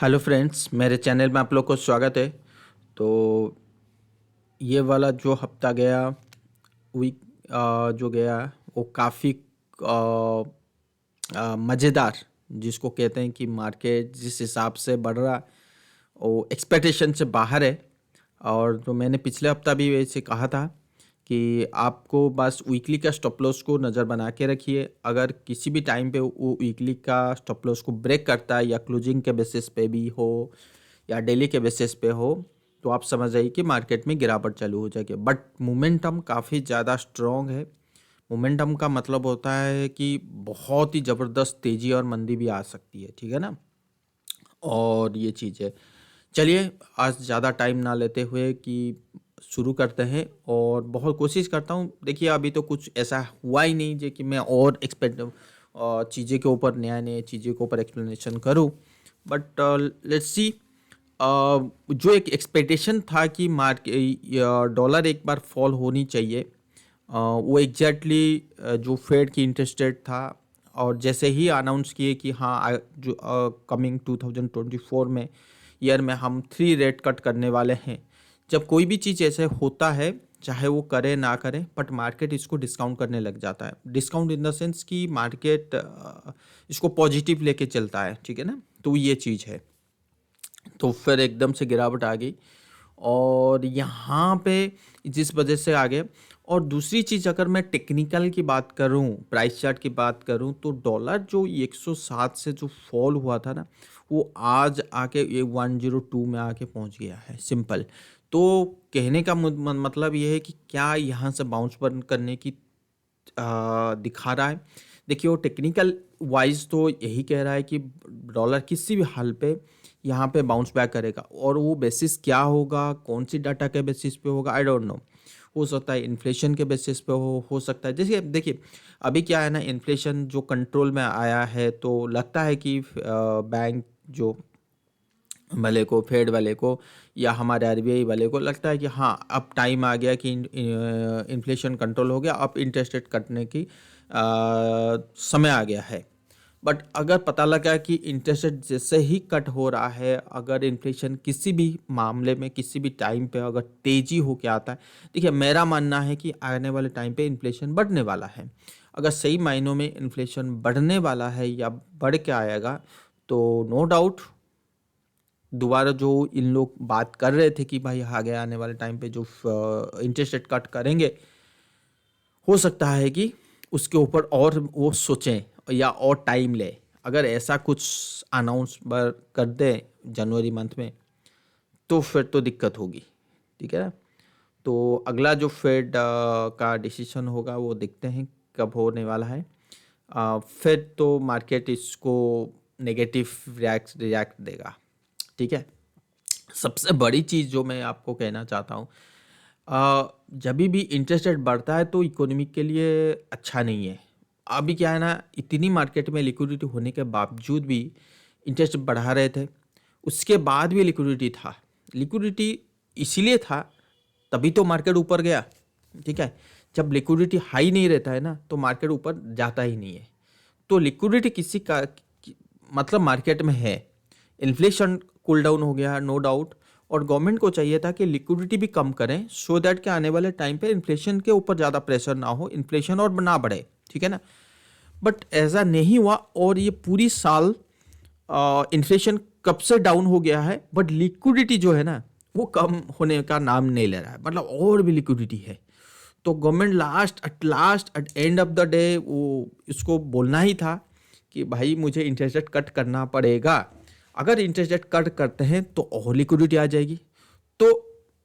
Hello friends, मेरे channel में आप लोग को स्वागत है। तो ये वाला जो हफ्ता गया, वीक जो गया, वो काफ़ी मज़ेदार, जिसको कहते हैं कि मार्केट जिस हिसाब से बढ़ रहा वो एक्सपेक्टेशन से बाहर है। और जो मैंने पिछले हफ्ता भी वैसे कहा था कि आपको बस वीकली का स्टॉप लॉस को नज़र बना के रखिए। अगर किसी भी टाइम पे वो वीकली का स्टॉप लॉस को ब्रेक करता है, या क्लोजिंग के बेसिस पे भी हो या डेली के बेसिस पे हो, तो आप समझ जाइए कि मार्केट में गिरावट चालू हो जाएगी। बट मोमेंटम काफ़ी ज़्यादा स्ट्रॉन्ग है। मोमेंटम का मतलब होता है कि बहुत ही ज़बरदस्त तेज़ी और मंदी भी आ सकती है, ठीक है ना। और ये चीज़ है। चलिए, आज ज़्यादा टाइम ना लेते हुए कि शुरू करते हैं। और बहुत कोशिश करता हूँ, देखिए अभी तो कुछ ऐसा हुआ ही नहीं जो कि मैं और एक्सपेक्ट चीज़ें के ऊपर नया नया चीज़ें के ऊपर एक्सप्लेनेशन करूँ। बट लेट्स सी, जो एक एक्सपेक्टेशन था कि डॉलर एक बार फॉल होनी चाहिए, वो एग्जैक्टली जो फेड की इंटरेस्ट रेट था। और जैसे ही अनाउंस किए कि हाँ, जो कमिंग 2024 में ईयर में हम 3 रेट कट करने वाले हैं। जब कोई भी चीज़ ऐसे होता है, चाहे वो करे ना करे, बट मार्केट इसको डिस्काउंट करने लग जाता है। डिस्काउंट इन द सेंस कि मार्केट इसको पॉजिटिव लेके चलता है, ठीक है ना। तो ये चीज़ है। तो फिर एकदम से गिरावट आ गई, और यहाँ पे जिस वजह से आ गए। और दूसरी चीज़, अगर मैं टेक्निकल की बात करूँ, प्राइस चार्ट की बात करूँ, तो डॉलर जो 107 से जो फॉल हुआ था ना, वो आज आके ये 102 में आके पहुँच गया है, सिंपल। तो कहने का मतलब ये है कि क्या यहाँ से बाउंस बैक करने की दिखा रहा है। देखिए, वो टेक्निकल वाइज तो यही कह रहा है कि डॉलर किसी भी हाल पे यहाँ पे बाउंस बैक करेगा। और वो बेसिस क्या होगा, कौन सी डाटा के बेसिस पे होगा, आई डोंट नो। हो सकता है इन्फ्लेशन के बेसिस पे हो सकता है। जैसे देखिए, अभी क्या है ना, इन्फ्लेशन जो कंट्रोल में आया है, तो लगता है कि बैंक जो वाले को, फेड वाले को, या हमारे आरबीआई वाले को लगता है कि हाँ, अब टाइम आ गया कि इन्फ्लेशन कंट्रोल हो गया, अब इंटरेस्ट रेट कटने की समय आ गया है। बट अगर पता लगा कि इंटरेस्ट रेट जैसे ही कट हो रहा है, अगर इन्फ्लेशन किसी भी मामले में किसी भी टाइम पे अगर तेजी हो के आता है, देखिए मेरा मानना है कि आने वाले टाइम पे इन्फ्लेशन बढ़ने वाला है। अगर सही मायनों में इन्फ्लेशन बढ़ने वाला है या बढ़ के आएगा, तो नो डाउट दोबारा जो इन लोग बात कर रहे थे कि भाई आगे आने वाले टाइम पे जो इंटरेस्ट रेट कट करेंगे, हो सकता है कि उसके ऊपर और वो सोचें या और टाइम ले। अगर ऐसा कुछ अनाउंस कर दें जनवरी मंथ में, तो फिर तो दिक्कत होगी, ठीक है ना। तो अगला जो फेड का डिसीजन होगा, वो देखते हैं कब होने वाला है। फिर तो मार्केट इसको नेगेटिव रिएक्ट देगा, ठीक है। सबसे बड़ी चीज़ जो मैं आपको कहना चाहता हूँ, जब भी इंटरेस्ट रेट बढ़ता है तो इकोनॉमी के लिए अच्छा नहीं है। अभी क्या है ना, इतनी मार्केट में लिक्विडिटी होने के बावजूद भी इंटरेस्ट बढ़ा रहे थे। उसके बाद भी लिक्विडिटी था। लिक्विडिटी इसीलिए था, तभी तो मार्केट ऊपर गया, ठीक है। जब लिक्विडिटी हाई नहीं रहता है ना, तो मार्केट ऊपर जाता ही नहीं है। तो लिक्विडिटी किसी का मतलब मार्केट में है। इन्फ्लेशन कूल डाउन हो गया, नो डाउट। और गवर्नमेंट को चाहिए था कि लिक्विडिटी भी कम करें, सो दैट कि आने वाले टाइम पे इन्फ्लेशन के ऊपर ज़्यादा प्रेशर ना हो, इन्फ्लेशन और ना बढ़े, ठीक है ना। बट ऐसा नहीं हुआ, और ये पूरी साल इन्फ्लेशन कब से डाउन हो गया है, बट लिक्विडिटी जो है ना, वो कम होने का नाम नहीं ले रहा है। मतलब और भी लिक्विडिटी है। तो government last at end of the day वो इसको बोलना ही था कि भाई मुझे इंटरेस्ट रेट कट करना पड़ेगा। अगर इंटरेस्ट रेट कट करते हैं तो और लिक्विडिटी आ जाएगी। तो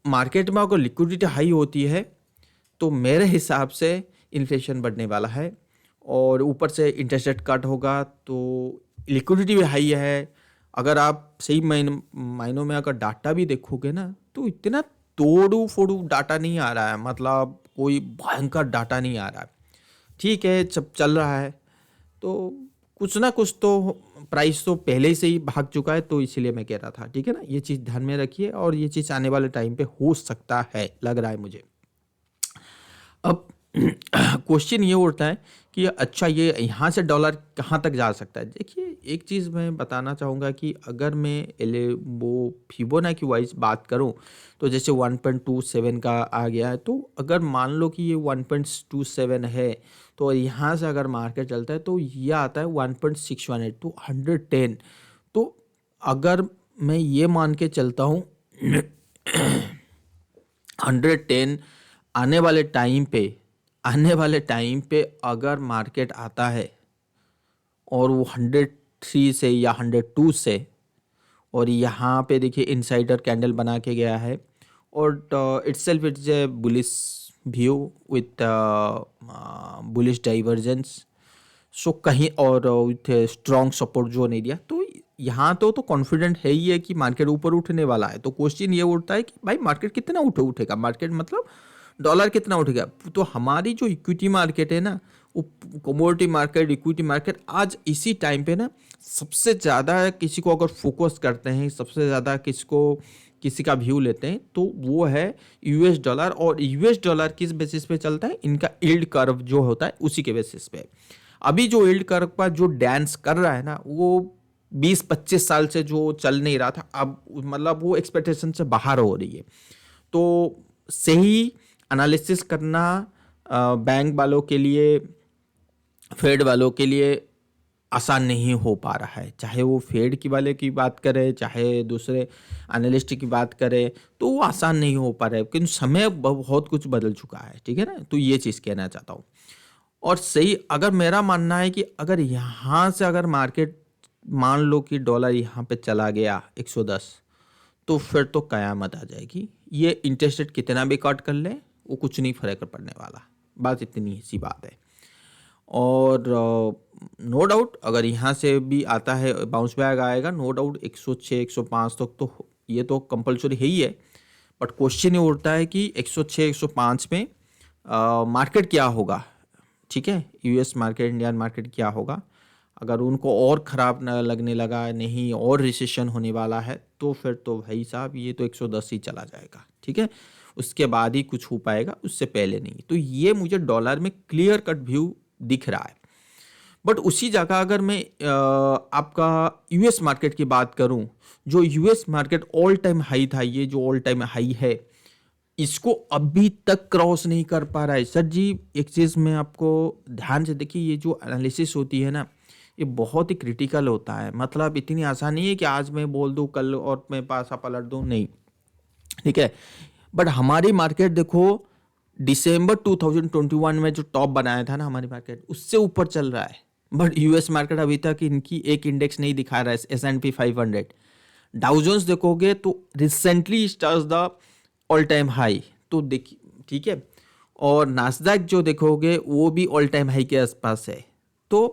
मार्केट में अगर लिक्विडिटी हाई होती है, तो मेरे हिसाब से इन्फ्लेशन बढ़ने वाला है। और ऊपर से इंटरेस्ट रेट कट होगा तो लिक्विडिटी भी हाई है। अगर आप सही मायनों में अगर डाटा भी देखोगे ना, तो इतना तोड़ू फोड़ू डाटा नहीं आ रहा है। मतलब कोई भयंकर डाटा नहीं आ रहा है, ठीक है, सब चल रहा है। तो कुछ ना कुछ तो प्राइस तो पहले से ही भाग चुका है, तो इसीलिए मैं कह रहा था, ठीक है ना। ये चीज़ ध्यान में रखिए, और ये चीज़ आने वाले टाइम पे हो सकता है, लग रहा है मुझे। अब क्वेश्चन ये उठता है कि अच्छा ये यहाँ से डॉलर कहाँ तक जा सकता है। देखिए एक चीज़ मैं बताना चाहूँगा कि अगर मैं वो फिबोनाची वाइज बात करूँ तो जैसे 1.27 का आ गया है, तो अगर मान लो कि ये 1.27 है तो यहाँ से अगर मार्केट चलता है तो ये आता है 1.618 टू 110। तो अगर मैं ये मान के चलता हूँ 110 आने वाले टाइम पे अगर मार्केट आता है और वो 103 से या 102 से, और यहाँ पे देखिए इनसाइडर कैंडल बना के गया है और itself it's a bullish view with bullish divergence, so कहीं और with strong support zone area. तो यहाँ तो कॉन्फिडेंट है ही है कि मार्केट ऊपर उठने वाला है। तो क्वेश्चन ये उठता है कि भाई मार्केट कितना उठेगा, मार्केट मतलब डॉलर कितना उठेगा। तो हमारी जो इक्विटी मार्केट है ना, वो कमोडिटी मार्केट, इक्विटी मार्केट आज इसी टाइम पे ना सबसे ज़्यादा किसी को अगर फोकस करते हैं, सबसे ज़्यादा किसी का व्यू लेते हैं तो वो है यूएस डॉलर। और यूएस डॉलर किस बेसिस पे चलता है, इनका यील्ड कर्व जो होता है उसी के बेसिस पे। अभी जो यील्ड कर्व पर जो डांस कर रहा है ना, वो 20-25 साल से जो चल नहीं रहा था, अब मतलब वो एक्सपेक्टेशन से बाहर हो रही है। तो सही एनालिसिस करना बैंक वालों के लिए, फेड वालों के लिए आसान नहीं हो पा रहा है। चाहे वो फेड की वाले की बात करें, चाहे दूसरे एनालिस्ट की बात करें, तो वो आसान नहीं हो पा रहा है, क्योंकि समय बहुत कुछ बदल चुका है। ठीक है ना, तो ये चीज़ कहना चाहता हूँ। और सही अगर मेरा मानना है कि अगर यहाँ से अगर मार्केट मान लो कि डॉलर यहाँ पे चला गया 110, तो फिर तो कयामत आ जाएगी। ये इंटरेस्ट रेट कितना भी कट कर ले, वो कुछ नहीं फर्क पड़ने वाला। बात इतनी सी बात है। और नो डाउट अगर यहाँ से भी आता है, बाउंस बैक आएगा, नो डाउट 106 105 तक तो ये तो कंपलसरी है ही है। बट क्वेश्चन ये उठता है कि 106 105 में मार्केट क्या होगा। ठीक है, यूएस मार्केट, इंडियन मार्केट क्या होगा। अगर उनको और ख़राब न लगने लगा, नहीं और रिसेशन होने वाला है, तो फिर तो भाई साहब ये तो 110 ही चला जाएगा। ठीक है, उसके बाद ही कुछ हो पाएगा, उससे पहले नहीं। तो ये मुझे डॉलर में क्लियर कट व्यू दिख रहा है। बट उसी जगह अगर मैं आपका यूएस मार्केट की बात करूं, जो US market all time high था, ये जो ऑल टाइम हाई है, इसको अभी तक क्रॉस नहीं कर पा रहा है। सर जी एक चीज़ में आपको ध्यान से देखिए, ये जो एनालिसिस होती है ना, ये बहुत ही क्रिटिकल होता है। मतलब इतनी आसान नहीं है कि आज मैं बोल दूं कल और मैं पासा पलट दूं, नहीं। ठीक है, बट हमारी मार्केट देखो, दिसंबर 2021 में जो टॉप बनाया था ना हमारी मार्केट, उससे ऊपर चल रहा है। बट यूएस मार्केट अभी तक इनकी एक इंडेक्स नहीं दिखा रहा है, S&P 500। डाउ जोन्स देखोगे तो recently touch the all time high, तो देखिए ठीक है। और नास्डैक जो देखोगे वो भी ऑल टाइम हाई के आसपास है। तो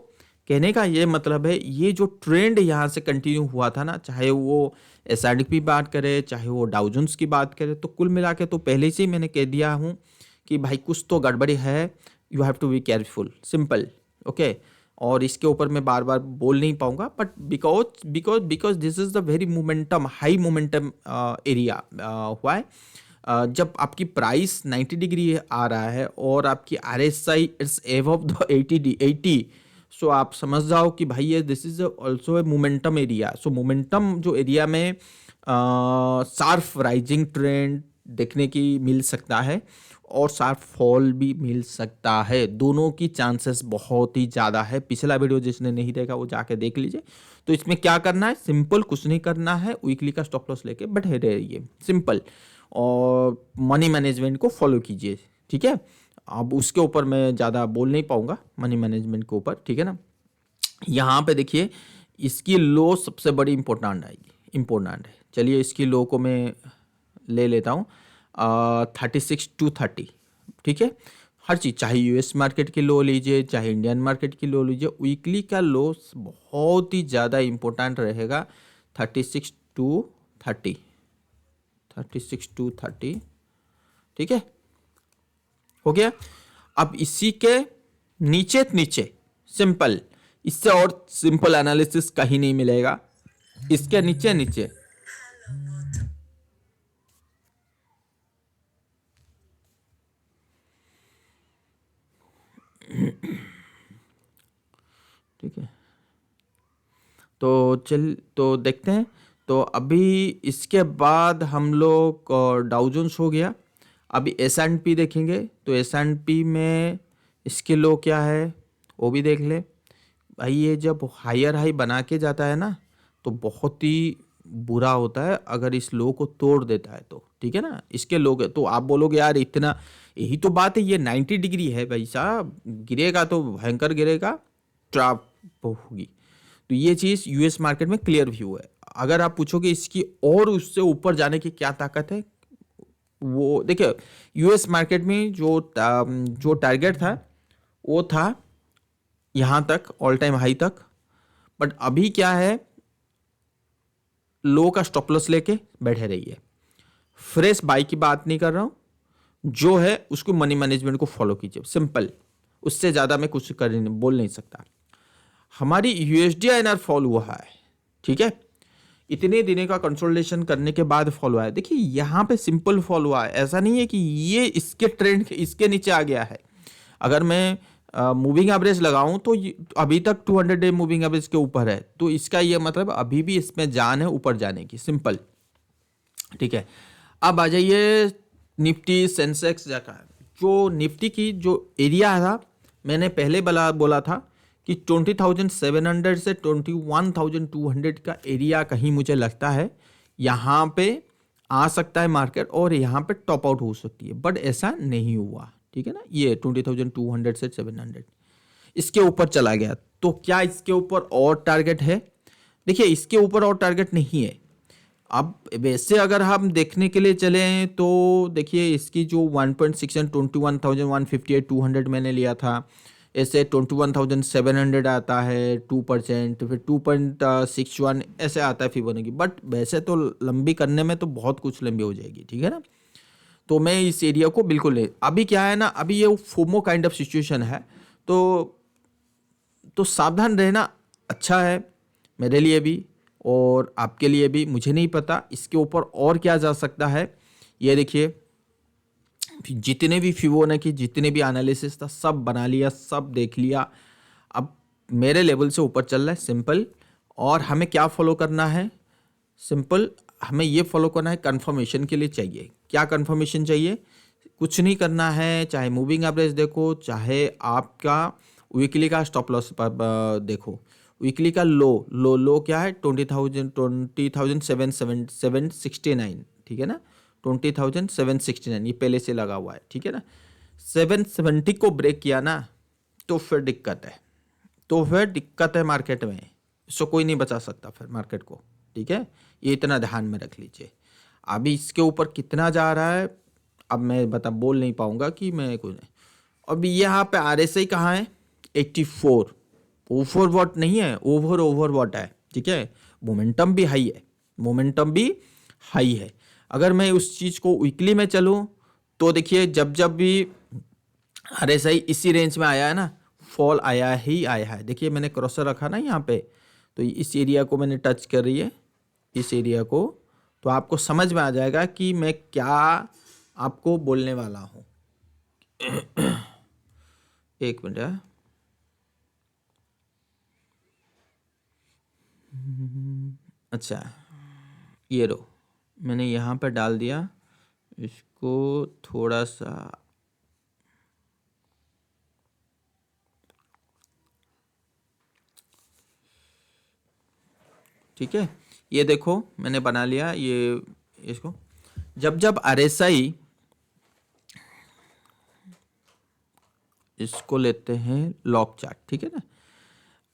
कहने का ये मतलब है, ये जो ट्रेंड यहाँ से कंटिन्यू हुआ था ना, चाहे वो S&P बात करे, चाहे वो डाउ जोन्स की बात करे, तो कुल मिला के तो पहले से ही मैंने कह दिया हूँ कि भाई कुछ तो गड़बड़ी है, you have to be careful, simple. Okay, और इसके ऊपर मैं बार बार बोल नहीं पाऊंगा, but because this is the very momentum, high momentum area हुआ है। जब आपकी प्राइस 90 डिग्री आ रहा है और आपकी RSI इट्स एबव द 80, सो आप समझ जाओ कि भाई ये this is also a momentum area. So momentum जो एरिया में शार्प राइजिंग ट्रेंड देखने की मिल सकता है और शार्प फॉल भी मिल सकता है। दोनों की चांसेस बहुत ही ज़्यादा है। पिछला वीडियो जिसने नहीं देखा वो जाके देख लीजिए। तो इसमें क्या करना है, सिंपल, कुछ नहीं करना है, वीकली का स्टॉप लॉस लेके बैठे रहिए, सिंपल। और मनी मैनेजमेंट को फॉलो कीजिए। ठीक है, अब उसके ऊपर मैं ज़्यादा बोल नहीं पाऊंगा, मनी मैनेजमेंट के ऊपर। ठीक है ना, यहाँ पे देखिए इसकी लो सबसे बड़ी इम्पोर्टेंट आएगी, इम्पोर्टेंट है। चलिए इसकी लो को मैं ले लेता हूँ 36-30। ठीक है, हर चीज़, चाहे यूएस मार्केट की लो लीजिए, चाहे इंडियन मार्केट की लो लीजिए, वीकली का लो बहुत ही ज़्यादा इम्पोर्टेंट रहेगा। 36-30, 36-30। ठीक है, हो गया। अब इसी के नीचे नीचे सिंपल, इससे और सिंपल एनालिसिस कहीं नहीं मिलेगा। इसके नीचे नीचे ठीक है, तो देखते हैं। तो अभी इसके बाद हम लोग डाउ जोन्स हो गया, अभी S&P देखेंगे। तो S&P में इसके लो क्या है वो भी देख ले भाई। ये जब हायर हाई बना के जाता है ना तो बहुत ही बुरा होता है अगर इस लो को तोड़ देता है तो, ठीक है ना। इसके लोग तो आप बोलोगे यार इतना, यही तो बात है, ये 90 डिग्री है भाई साहब, गिरेगा तो भयंकर गिरेगा, ट्रैप होगी। तो ये चीज़ यूएस मार्केट में क्लियर व्यू है। अगर आप पूछोगे इसकी और उससे ऊपर जाने की क्या ताकत है, वो देखिए यूएस मार्केट में जो टारगेट था वो था यहाँ तक, ऑल टाइम हाई तक। बट अभी क्या है, लो का स्टॉप लॉस लेके बैठे रहिए। फ्रेश बाई की बात नहीं कर रहा हूं, जो है उसको मनी मैनेजमेंट को फॉलो कीजिए, सिंपल। उससे ज़्यादा मैं कुछ बोल नहीं सकता। हमारी यूएसडी आईएनआर फॉल हुआ है, ठीक है, इतने दिनों का कंसोलिडेशन करने के बाद फॉल हुआ है। देखिए यहाँ पे सिंपल फॉल हुआ है, ऐसा नहीं है कि ये इसके ट्रेंड इसके नीचे आ गया है। अगर मैं मूविंग एवरेज लगाऊं तो अभी तक 200 डे मूविंग एवरेज के ऊपर है, तो इसका ये मतलब अभी भी इसमें जान है ऊपर जाने की, सिंपल, ठीक है। अब आ जाइए निफ्टी सेंसेक्स जगह, जो निफ्टी की जो एरिया था मैंने पहले बोला था कि 20,700 से 21,200 का एरिया कहीं मुझे लगता है यहाँ पे आ सकता है मार्केट, और यहाँ पे टॉप आउट हो सकती है। बट ऐसा नहीं हुआ, ठीक है ना। ये 20,200 से 700 इसके ऊपर चला गया। तो क्या इसके ऊपर और टारगेट है? देखिए इसके ऊपर और टारगेट नहीं है। अब वैसे अगर हम देखने के लिए चले तो देखिए इसकी जो 1.6 21,158 200 मैंने लिया था, ऐसे 21,700 आता है 2%, फिर 2.61 ऐसे आता है फिबोनाची। बट वैसे तो लंबी करने में तो बहुत कुछ लंबी हो जाएगी, ठीक है ना। तो मैं इस एरिया को बिल्कुल नहीं, अभी क्या है ना, अभी ये फोमो काइंड ऑफ सिचुएशन है, तो सावधान रहना अच्छा है मेरे लिए भी और आपके लिए भी। मुझे नहीं पता इसके ऊपर और क्या जा सकता है। ये देखिए जितने भी फिबोनाची जितने भी एनालिसिस था सब बना लिया, सब देख लिया। अब मेरे लेवल से ऊपर चल रहा है, सिंपल। और हमें क्या फॉलो करना है, सिंपल, हमें ये फॉलो करना है, कंफर्मेशन के लिए चाहिए। क्या कंफर्मेशन चाहिए? कुछ नहीं करना है, चाहे मूविंग एवरेज देखो, चाहे आपका वीकली का स्टॉप लॉस देखो। वीकली का लो क्या है? 20,769, ठीक है ना, 20,769 ये पहले से लगा हुआ है, ठीक है ना। 770 को ब्रेक किया ना तो फिर दिक्कत है, मार्केट में। इसको कोई नहीं बचा सकता फिर मार्केट को, ठीक है। ये इतना ध्यान में रख लीजिए। अभी इसके ऊपर कितना जा रहा है अब मैं बोल नहीं पाऊंगा कि मैं कोई नहीं। अभी यहाँ पे RSI कहाँ है? 84। ओवर वॉट नहीं है, ओवर वॉट है, ठीक है। मोमेंटम भी हाई है। अगर मैं उस चीज़ को वीकली में चलूँ तो देखिए जब भी RSI इसी रेंज में आया है ना, फॉल आया है। देखिए मैंने क्रॉसर रखा ना यहाँ पे, तो इस एरिया को मैंने टच कर रही है, इस एरिया को, तो आपको समझ में आ जाएगा कि मैं क्या आपको बोलने वाला हूँ। एक मिनट है, अच्छा ये लो, मैंने यहाँ पर डाल दिया इसको थोड़ा सा, ठीक है। ये देखो मैंने बना लिया ये इसको। जब RSI, इसको लेते हैं लॉक चार्ट, ठीक है ना।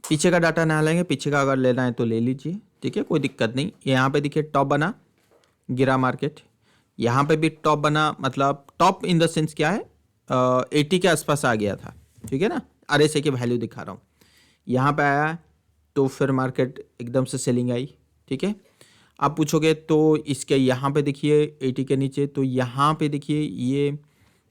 पीछे का डाटा ना लेंगे, पीछे का अगर लेना है तो ले लीजिए, ठीक है, कोई दिक्कत नहीं। यहाँ पे देखिए टॉप बना, गिरा मार्केट। यहाँ पे भी टॉप बना, मतलब टॉप इन द सेंस क्या है, 80 के आसपास आ गया था, ठीक है ना। RSI की वैल्यू दिखा रहा हूँ। यहाँ पे आया तो फिर मार्केट एकदम से सेलिंग आई, ठीक है। आप पूछोगे तो इसके यहाँ पे देखिए 80 के नीचे, तो यहाँ पे देखिए ये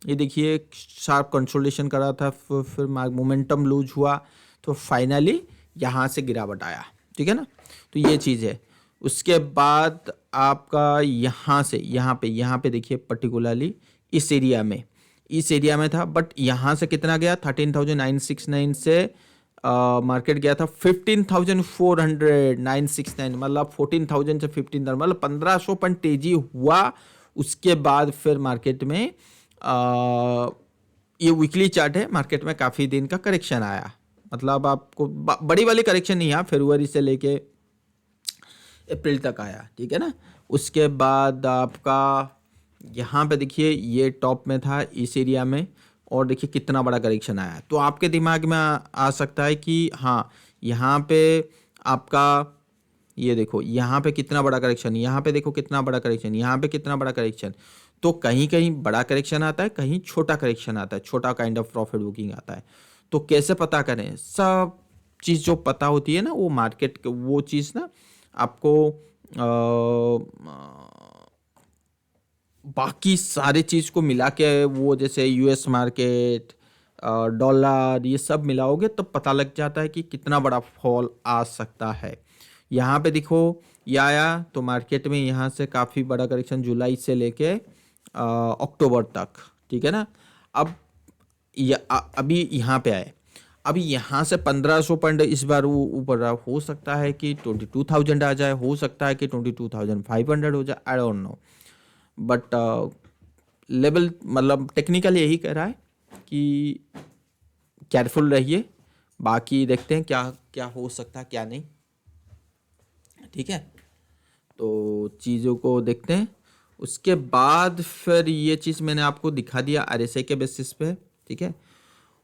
देखिए शार्प कंसोलिडेशन करा था, फिर मोमेंटम लूज हुआ, तो फाइनली यहाँ से गिरावट आया, ठीक है ना। तो ये चीज़ है। उसके बाद आपका यहाँ से यहाँ पे देखिए पर्टिकुलरली इस एरिया में इस एरिया में था, बट यहाँ से कितना गया 13,969 से मार्केट गया था 15,400,969, मतलब 14,000 से 15,000, मतलब 1,500 पॉइंट तेजी हुआ। उसके बाद फिर मार्केट में ये वीकली चार्ट है, मार्केट में काफ़ी दिन का करेक्शन आया, मतलब आपको बड़ी वाली करेक्शन नहीं आया, फरवरी से लेके अप्रैल तक आया, ठीक है ना। उसके बाद आपका यहाँ पे देखिए ये टॉप में था इस एरिया में, और देखिए कितना बड़ा करेक्शन आया। तो आपके दिमाग में आ सकता है कि हाँ यहाँ पे आपका ये देखो यहाँ पे कितना बड़ा करेक्शन, यहाँ पे देखो कितना बड़ा करेक्शन, यहाँ पे कितना बड़ा करेक्शन। तो कहीं कहीं बड़ा करेक्शन आता है, कहीं छोटा करेक्शन आता है, छोटा काइंड ऑफ प्रॉफिट बुकिंग आता है। तो कैसे पता करें? सब चीज़ जो पता होती है ना वो मार्केट, वो चीज़ ना आपको बाकी सारे चीज़ को मिला के, वो जैसे यूएस मार्केट, डॉलर, ये सब मिलाओगे तो पता लग जाता है कि कितना बड़ा फॉल आ सकता है। यहाँ पे देखो ये आया तो मार्केट में यहाँ से काफ़ी बड़ा करेक्शन जुलाई से लेके अक्टूबर तक, ठीक है ना। अब अभी यहाँ पे आए, अभी यहाँ से 1,500 पॉइंट इस बार ऊपर हो सकता है कि 22,000 आ जाए, हो सकता है कि 22,500 हो जाए, I don't know. But level मतलब टेक्निकल यही कह रहा है कि केयरफुल रहिए, बाकी देखते हैं क्या क्या हो सकता है क्या नहीं, ठीक है। तो चीज़ों को देखते हैं। उसके बाद फिर ये चीज़ मैंने आपको दिखा दिया आरएसआई के बेसिस पे, ठीक है।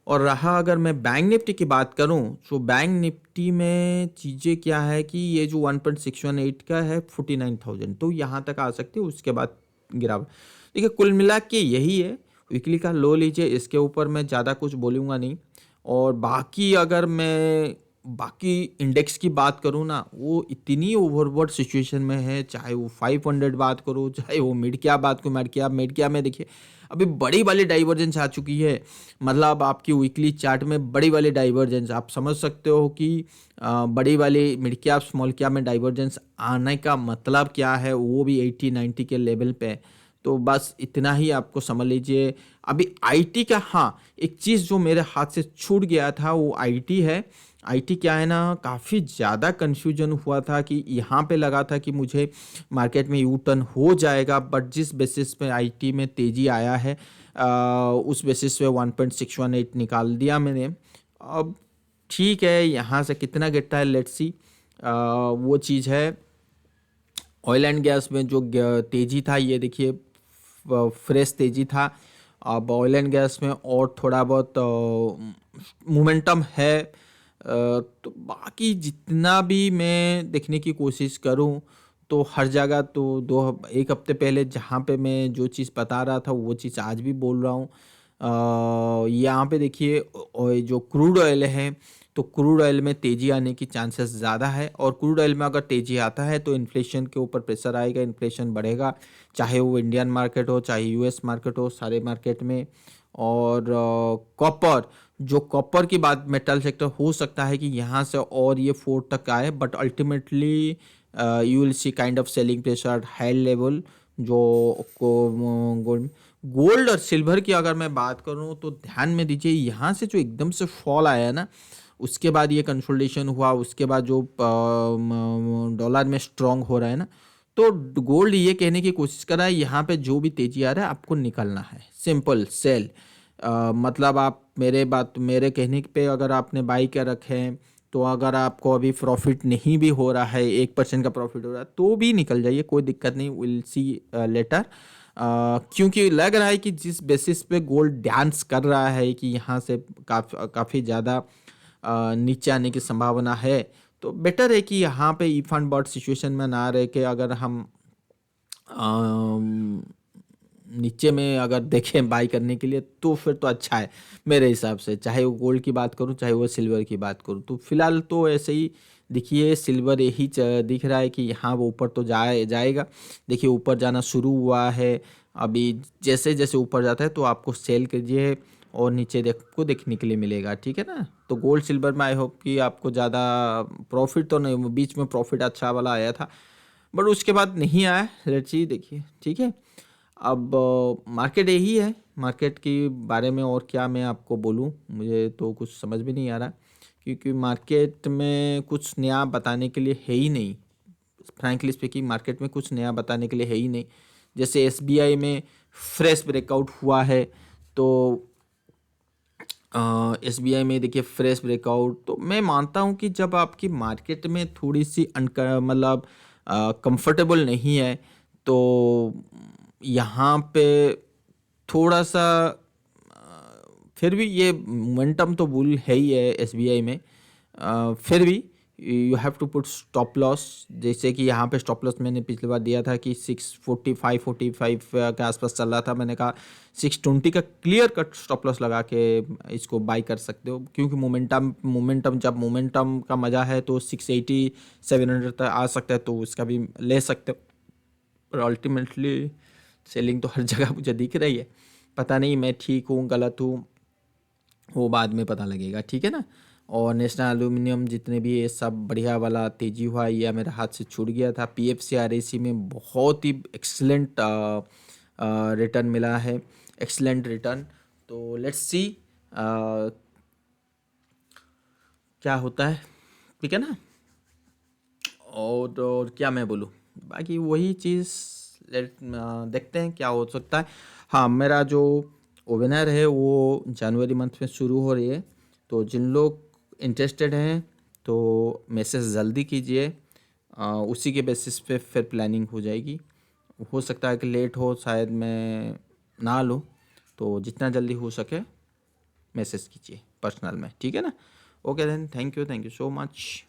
और रहा अगर मैं बैंक निफ्टी की बात करूं, तो बैंक निफ्टी में चीज़ें क्या है कि ये जो 1.618 का है 49,000, तो यहाँ तक आ सकते हो, उसके बाद गिरावट। देखिए कुल मिला के यही है, वीकली का लो लीजिए, इसके ऊपर मैं ज़्यादा कुछ बोलूँगा नहीं। और बाकी अगर मैं बाकी इंडेक्स की बात करूँ ना, वो इतनी ओवरबॉट सिचुएशन में है, चाहे वो 500 बात करो, चाहे वो मिड कैप बात करो। मिड कैप में देखिए अभी बड़ी वाली डाइवर्जेंस आ चुकी है, मतलब आपकी वीकली चार्ट में बड़ी वाली डाइवर्जेंस आप समझ सकते हो कि बड़ी वाली मिड कैप स्मॉल कैप में डाइवर्जेंस आने का मतलब क्या है, वो भी 80-90 के लेवल पे। तो बस इतना ही आपको समझ लीजिए। अभी आईटी का, हाँ एक चीज़ जो मेरे हाथ से छूट गया था वो आईटी है। आईटी क्या है ना, काफ़ी ज़्यादा कन्फ्यूजन हुआ था कि यहाँ पे लगा था कि मुझे मार्केट में यू टर्न हो जाएगा, बट जिस बेसिस पे आईटी में तेज़ी आया है उस बेसिस पे 1.618 निकाल दिया मैंने। अब ठीक है, यहाँ से कितना गिरता है लेट्स सी, वो चीज़ है। ऑयल एंड गैस में जो तेज़ी था ये देखिए फ्रेश तेज़ी था। अब ऑयल एंड गैस में और थोड़ा बहुत मोमेंटम है। तो बाकी जितना भी मैं देखने की कोशिश करूं तो हर जगह तो एक हफ्ते पहले जहां पे मैं जो चीज़ बता रहा था वो चीज़ आज भी बोल रहा हूं। यहाँ पे देखिए जो क्रूड ऑयल है, तो क्रूड ऑयल में तेज़ी आने की चांसेस ज़्यादा है, और क्रूड ऑयल में अगर तेज़ी आता है तो इन्फ्लेशन के ऊपर प्रेशर आएगा, इन्फ्लेशन बढ़ेगा, चाहे वो इंडियन मार्केट हो चाहे यूएस मार्केट हो, सारे मार्केट में। और कॉपर, जो कॉपर की बात, मेटल सेक्टर हो सकता है कि यहाँ से और ये 4 तक आए, but ultimately you will see kind of selling pressure high level. जो गोल्ड और सिल्वर की अगर मैं बात करूँ तो ध्यान में दीजिए, यहाँ से जो एकदम से फॉल आया है ना, उसके बाद ये कंसोलिडेशन हुआ, उसके बाद जो डॉलर में स्ट्रांग हो रहा है ना, तो गोल्ड ये कहने की कोशिश कर रहा है यहाँ पे जो भी तेजी आ रहा है आपको निकलना है, सिंपल सेल। मतलब आप मेरे कहने पे अगर आपने बाई कर रखे हैं, तो अगर आपको अभी प्रॉफिट नहीं भी हो रहा है, 1% का प्रॉफिट हो रहा है, तो भी निकल जाइए, कोई दिक्कत नहीं, विल सी लेटर। क्योंकि लग रहा है कि जिस बेसिस पे गोल्ड डांस कर रहा है कि यहाँ से काफ़ी ज़्यादा नीचे आने की संभावना है, तो बेटर है कि यहाँ पे इफ एंड बट सिचुएशन में ना रह के अगर हम नीचे में अगर देखें बाई करने के लिए, तो फिर तो अच्छा है मेरे हिसाब से, चाहे वो गोल्ड की बात करूँ चाहे वो सिल्वर की बात करूँ। तो फिलहाल तो ऐसे ही देखिए, सिल्वर यही दिख रहा है कि यहाँ वो ऊपर तो जाएगा। देखिए ऊपर जाना शुरू हुआ है, अभी जैसे जैसे ऊपर जाता है तो आपको सेल कीजिए और नीचे को देखने के लिए मिलेगा, ठीक है ना। तो गोल्ड सिल्वर में आई होप कि आपको ज़्यादा प्रॉफिट तो नहीं, बीच में प्रॉफिट अच्छा वाला आया था बट उसके बाद नहीं आया, लेट्स सी देखिए, ठीक है। अब मार्केट यही है, मार्केट के बारे में और क्या मैं आपको बोलूँ, मुझे तो कुछ समझ में नहीं आ रहा, क्योंकि मार्केट में कुछ नया बताने के लिए है ही नहीं। फ्रैंकली स्पीकिंग मार्केट में कुछ नया बताने के लिए है ही नहीं। जैसे एसबीआई में फ्रेश ब्रेकआउट हुआ है, तो एसबीआई में देखिए फ्रेश ब्रेकआउट, तो मैं मानता हूँ कि जब आपकी मार्केट में थोड़ी सी मतलब कंफर्टेबल नहीं है, तो यहाँ पे थोड़ा सा फिर भी ये मोमेंटम तो बुल है ही है एसबीआई में। फिर भी you have to put stop loss, जैसे कि यहाँ पे स्टॉप लॉस मैंने पिछली बार दिया था कि 645 के आसपास चल रहा था, मैंने कहा 620 का क्लियर कट स्टॉप लॉस लगा के इसको बाई कर सकते हो, क्योंकि मोमेंटम जब मोमेंटम का मज़ा है तो 680 700 तक आ सकता है, तो उसका भी ले सकते हो। और अल्टीमेटली सेलिंग तो हर जगह मुझे दिख रही है, पता नहीं मैं ठीक हूँ गलत हूँ, वो बाद में पता लगेगा, ठीक है ना। और नेशनल एल्यूमिनियम जितने भी ये सब बढ़िया वाला तेजी हुआ, ये मेरे हाथ से छूट गया था। पीएफसी आरएसी में बहुत ही एक्सलेंट रिटर्न मिला है, एक्सलेंट रिटर्न। तो लेट्स सी क्या होता है, ठीक है ना। और क्या मैं बोलूँ, बाकी वही चीज़ देखते हैं क्या हो सकता है। हाँ, मेरा जो ओवेनर है वो जनवरी मंथ में शुरू हो रही है, तो जिन लोग इंटरेस्टेड हैं तो मैसेज जल्दी कीजिए, उसी के बेसिस पे फिर प्लानिंग हो जाएगी। हो सकता है कि लेट हो, शायद मैं ना लूँ, तो जितना जल्दी हो सके मैसेज कीजिए पर्सनल में, ठीक है ना। Okay then, thank you so much.